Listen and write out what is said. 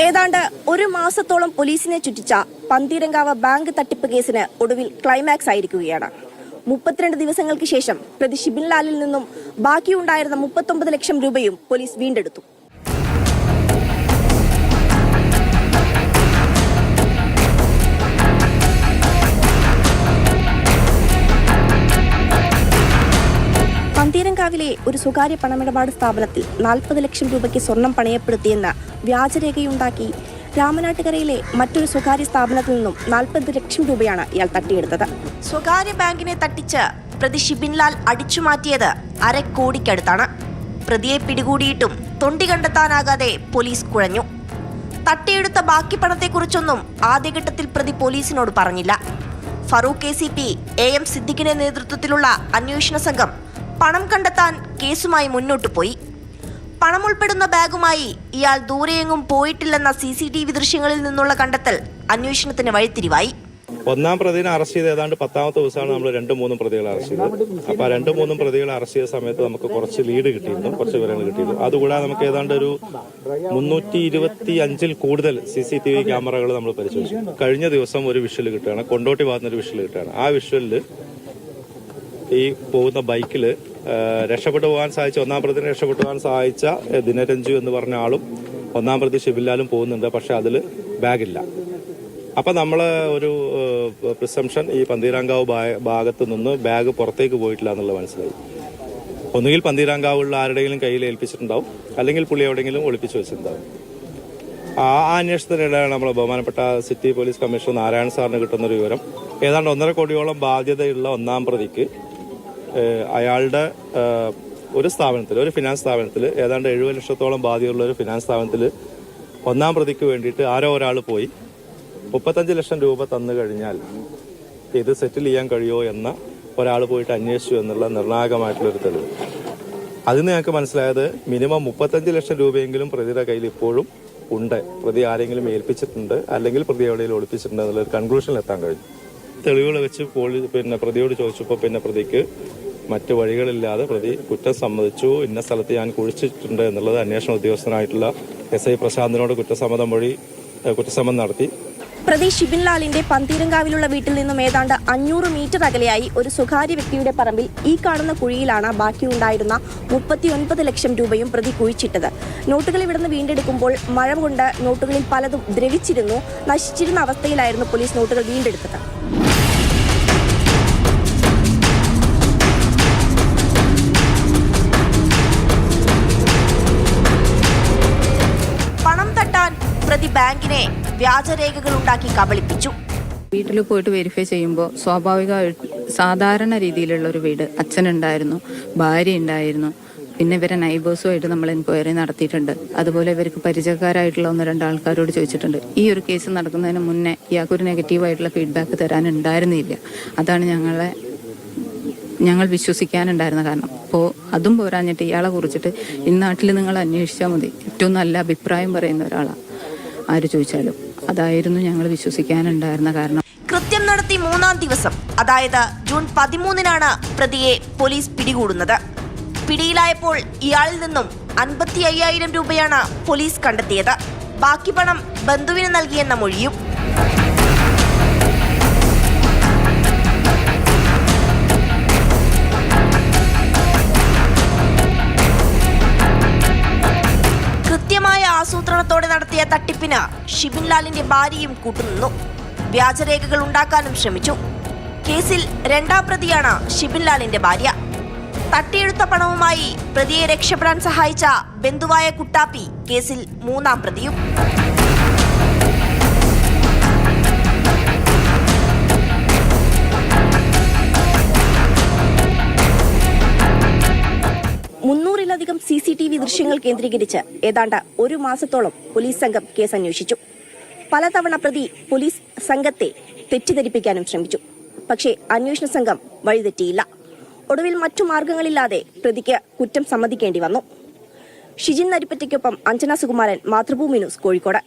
ഏതാണ്ട് ഒരു മാസത്തോളം പോലീസിനെ ചുറ്റിച്ച പന്തീരങ്കാവ് ബാങ്ക് തട്ടിപ്പ് കേസിന് ഒടുവിൽ ക്ലൈമാക്സ് ആയിരിക്കുകയാണ്. 32 ദിവസങ്ങൾക്ക് ശേഷം പ്രതി ഷിബിൻ ലാലിൽ നിന്നും ബാക്കിയുണ്ടായിരുന്ന 39 ലക്ഷം രൂപയും പോലീസ് വീണ്ടെടുത്തു. പന്തീരങ്കാവിലെ ഒരു സ്വകാര്യ പണമിടപാട് സ്ഥാപനത്തിൽ 40 ലക്ഷം രൂപയ്ക്ക് സ്വർണം പണയപ്പെടുത്തിയെന്ന് വ്യാജരേഖയുണ്ടാക്കി രാമനാട്ടുകരയിലെ മറ്റൊരു സ്വകാര്യ സ്ഥാപനത്തിൽ നിന്നും 40 ലക്ഷം രൂപയാണ് ഇയാൾ തട്ടിയെടുത്തത്. സ്വകാര്യ ബാങ്കിനെ തട്ടിച്ച് പ്രതി ഷിബിൻ ലാൽ അടിച്ചുമാറ്റിയത് 1/2 കോടിക്കടുത്താണ്. പ്രതിയെ പിടികൂടിയിട്ടും തൊണ്ടി കണ്ടെത്താനാകാതെ പോലീസ് കുഴഞ്ഞു. തട്ടിയെടുത്ത ബാക്കി പണത്തെക്കുറിച്ചൊന്നും ആദ്യഘട്ടത്തിൽ പ്രതി പോലീസിനോട് പറഞ്ഞില്ല. ഫറൂഖ് ACP AM സിദ്ദിഖിന്റെ നേതൃത്വത്തിലുള്ള അന്വേഷണ സംഘം പണം കണ്ടെത്താൻ കേസുമായി മുന്നോട്ടു പോയി. പണം ഉൾപ്പെടുന്ന ബാഗുമായി ഇയാൾ ദൂരെയെങ്ങും പോയിട്ടില്ലെന്ന CCTV ദൃശ്യങ്ങളിൽ നിന്നുള്ള കണ്ടെത്തൽ അന്വേഷണത്തിന് വഴിത്തിരിവായി. ഒന്നാം പ്രതിനെ അറസ്റ്റ് ചെയ്ത് ഏതാണ്ട് 10ാമത്തെ ദിവസമാണ് നമ്മൾ 2-3 പ്രതികളെ അറസ്റ്റ് ചെയ്തത്. അപ്പൊ 2-3 പ്രതികളെ അറസ്റ്റ് ചെയ്ത സമയത്ത് നമുക്ക് കുറച്ച് ലീഡ് കിട്ടിയിരുന്നു, കുറച്ച് വിവരങ്ങൾ കിട്ടിയിരുന്നു. അതുകൂടാതെ നമുക്ക് ഏതാണ്ട് ഒരു 325-ൽ കൂടുതൽ CCTV ക്യാമറകൾ നമ്മൾ പരിശോധിച്ചു. കഴിഞ്ഞ ദിവസം ഒരു വിഷ്വൽ കിട്ടുകയാണ്, കൊണ്ടോട്ടി ഭാഗത്തുനിന്ന് ഒരു വിഷ്വൽ കിട്ടുകയാണ്. ആ വിഷ്വലില് ഈ പോകുന്ന ബൈക്കില് രക്ഷപ്പെട്ടു പോകാൻ സാധിച്ച, ഒന്നാം പ്രതിനെ രക്ഷപ്പെട്ടു പോകാൻ സഹായിച്ച ദിനരഞ്ജു എന്ന് പറഞ്ഞ ആളും ഒന്നാം പ്രതി ഷിബിൻ ലാലും പോകുന്നുണ്ട്. പക്ഷെ അതിൽ ബാഗില്ല. അപ്പൊ നമ്മള് ഒരു പ്രിസംഷൻ ഈ പന്തീരാങ്കാവ് ഭാഗത്ത് നിന്ന് ബാഗ് പുറത്തേക്ക് പോയിട്ടില്ല എന്നുള്ളത് മനസ്സിലായി. ഒന്നുകിൽ പന്തീരാങ്കാവുള്ള ആരുടെയെങ്കിലും കയ്യിൽ ഏൽപ്പിച്ചിട്ടുണ്ടാവും, അല്ലെങ്കിൽ പുള്ളി എവിടെയെങ്കിലും ഒളിപ്പിച്ചു വെച്ചിട്ടുണ്ടാവും. ആ അന്വേഷണത്തിനിടെയാണ് നമ്മളെ ബഹുമാനപ്പെട്ട സിറ്റി പോലീസ് കമ്മീഷണർ നാരായണൻ സാറിന് കിട്ടുന്നൊരു വിവരം. ഏതാണ്ട് 1.5 കോടിയോളം ബാധ്യതയുള്ള ഒന്നാം പ്രതിക്ക് അയാളുടെ ഒരു സ്ഥാപനത്തിൽ, ഒരു ഫിനാൻസ് സ്ഥാപനത്തിൽ, ഏതാണ്ട് 70 ലക്ഷത്തോളം ബാധ്യതയുള്ള ഒരു ഫിനാൻസ് സ്ഥാപനത്തിൽ ഒന്നാം പ്രതിക്ക് വേണ്ടിയിട്ട് ആരോ ഒരാൾ പോയി 35 ലക്ഷം രൂപ തന്നു കഴിഞ്ഞാൽ ഇത് സെറ്റിൽ ചെയ്യാൻ കഴിയുമോ എന്ന ഒരാൾ പോയിട്ട് അന്വേഷിച്ചു എന്നുള്ള നിർണായകമായിട്ടുള്ളൊരു തെളിവ്. അതിന് ഞങ്ങൾക്ക് മനസ്സിലായത് മിനിമം 35 ലക്ഷം രൂപയെങ്കിലും പ്രതിയുടെ കയ്യിൽ ഇപ്പോഴും ഉണ്ട്. പ്രതി ആരെങ്കിലും ഏൽപ്പിച്ചിട്ടുണ്ട്, അല്ലെങ്കിൽ പ്രതി എവിടെയെങ്കിലും ഒളിപ്പിച്ചിട്ടുണ്ട് എന്നുള്ളൊരു കൺക്ലൂഷനിൽ എത്താൻ കഴിഞ്ഞു. തെളിവുകൾ വെച്ച് പ്രതിയോട് ചോദിച്ചപ്പോൾ പ്രതിക്ക് മറ്റു വഴികളില്ലാതെ പ്രതി കുറ്റം സമ്മതിച്ചു. ഇന്ന സ്ഥലത്ത് ഞാൻ കുഴിച്ചിട്ടുണ്ട് എന്നുള്ളത് അന്വേഷണ ഉദ്യോഗസ്ഥനായിട്ടുള്ള SI പ്രശാന്തിനോട് കുറ്റസമ്മതം നടത്തി. പ്രതി ഷിബിൻ ലാലിന്റെ പന്തീരങ്കാവിലുള്ള വീട്ടിൽ നിന്നും ഏതാണ്ട് 500 മീറ്റർ അകലെയായി ഒരു സ്വകാര്യ വ്യക്തിയുടെ പറമ്പിൽ ഈ കാണുന്ന കുഴിയിലാണ് ബാക്കിയുണ്ടായിരുന്ന 39 ലക്ഷം രൂപയും പ്രതി കുഴിച്ചിട്ടത്. നോട്ടുകൾ ഇവിടുന്ന് വീണ്ടെടുക്കുമ്പോൾ മഴ കൊണ്ട് നോട്ടുകളിൽ പലതും ദ്രവിച്ചിരുന്നു. നശിച്ചിരുന്ന അവസ്ഥയിലായിരുന്നു പോലീസ് നോട്ടുകൾ വീണ്ടെടുത്തത്. പ്രതി ബാങ്കിനെ വ്യാജരേഖകൾ ഉണ്ടാക്കി കബളിപ്പിച്ചു. വീട്ടിൽ പോയിട്ട് വെരിഫൈ ചെയ്യുമ്പോൾ സ്വാഭാവികമായിട്ട് സാധാരണ രീതിയിലുള്ള ഒരു വീട്, അച്ഛനുണ്ടായിരുന്നു, ഭാര്യ ഉണ്ടായിരുന്നു, പിന്നെ ഇവരെ നൈബേഴ്സുമായിട്ട് നമ്മൾ എൻക്വയറി നടത്തിയിട്ടുണ്ട്. അതുപോലെ ഇവർക്ക് പരിചയക്കാരായിട്ടുള്ള 1-2 ആൾക്കാരോട് ചോദിച്ചിട്ടുണ്ട്. ഈ ഒരു കേസ് നടക്കുന്നതിന് മുന്നേ ഇയാൾക്കൊരു നെഗറ്റീവായിട്ടുള്ള ഫീഡ്ബാക്ക് തരാനുണ്ടായിരുന്നില്ല. അതാണ് ഞങ്ങൾ വിശ്വസിക്കാനുണ്ടായിരുന്ന കാരണം. അപ്പോൾ അതും പോരാഞ്ഞിട്ട് ഇയാളെ കുറിച്ചിട്ട് ഈ നാട്ടിൽ നിങ്ങൾ അന്വേഷിച്ചാൽ മതി, ഏറ്റവും നല്ല അഭിപ്രായം പറയുന്ന ഒരാളാണ് ആര് ചോദിച്ചാലും. അതായിരുന്നു ഞങ്ങൾ വിശ്വസിക്കാനുണ്ടായിരുന്ന കാരണം. കൃത്യം നടത്തി 3-ാം ദിവസം, അതായത് ജൂൺ 13-നാണ് പ്രതിയെ പോലീസ് പിടികൂടുന്നത്. പിടിയിലായപ്പോൾ ഇയാളിൽ നിന്നും 55,000 രൂപയാണ് പോലീസ് കണ്ടെത്തിയത്. ബാക്കി പണം ബന്ധുവിന് നൽകിയെന്ന മൊഴിയും. കൃത്യമായ ആസൂത്രണത്തോടെ നടത്തിയ തട്ടിപ്പിന് ഷിബിൻ ലാലിന്റെ ഭാര്യയും കൂട്ടുനിന്നു. വ്യാജരേഖകൾ ഉണ്ടാക്കാനും ശ്രമിച്ചു. കേസിൽ 2ാം പ്രതിയാണ് ഷിബിൻ ലാലിന്റെ ഭാര്യ. തട്ടിയെടുത്ത പണവുമായി പ്രതിയെ രക്ഷപ്പെടാൻ സഹായിച്ച ബന്ധുവായ കുട്ടാപ്പി കേസിൽ 3ാം പ്രതിയും. ിലധികം CCTV ദൃശ്യങ്ങൾ കേന്ദ്രീകരിച്ച് ഏതാണ്ട് ഒരു മാസത്തോളം പോലീസ് സംഘം കേസ് അന്വേഷിച്ചു. പലതവണ പ്രതി പോലീസ് സംഘത്തെ തെറ്റിദ്ധരിപ്പിക്കാനും ശ്രമിച്ചു. പക്ഷേ അന്വേഷണ സംഘം വഴിതെറ്റിയില്ല. ഒടുവിൽ മറ്റു മാർഗങ്ങളില്ലാതെ പ്രതിക്ക് കുറ്റം സമ്മതിക്കേണ്ടി വന്നു. ഷിജിൻ നരിപ്പറ്റയ്ക്കൊപ്പം അഞ്ജന സുകുമാരൻ, മാതൃഭൂമി ന്യൂസ്, കോഴിക്കോട്.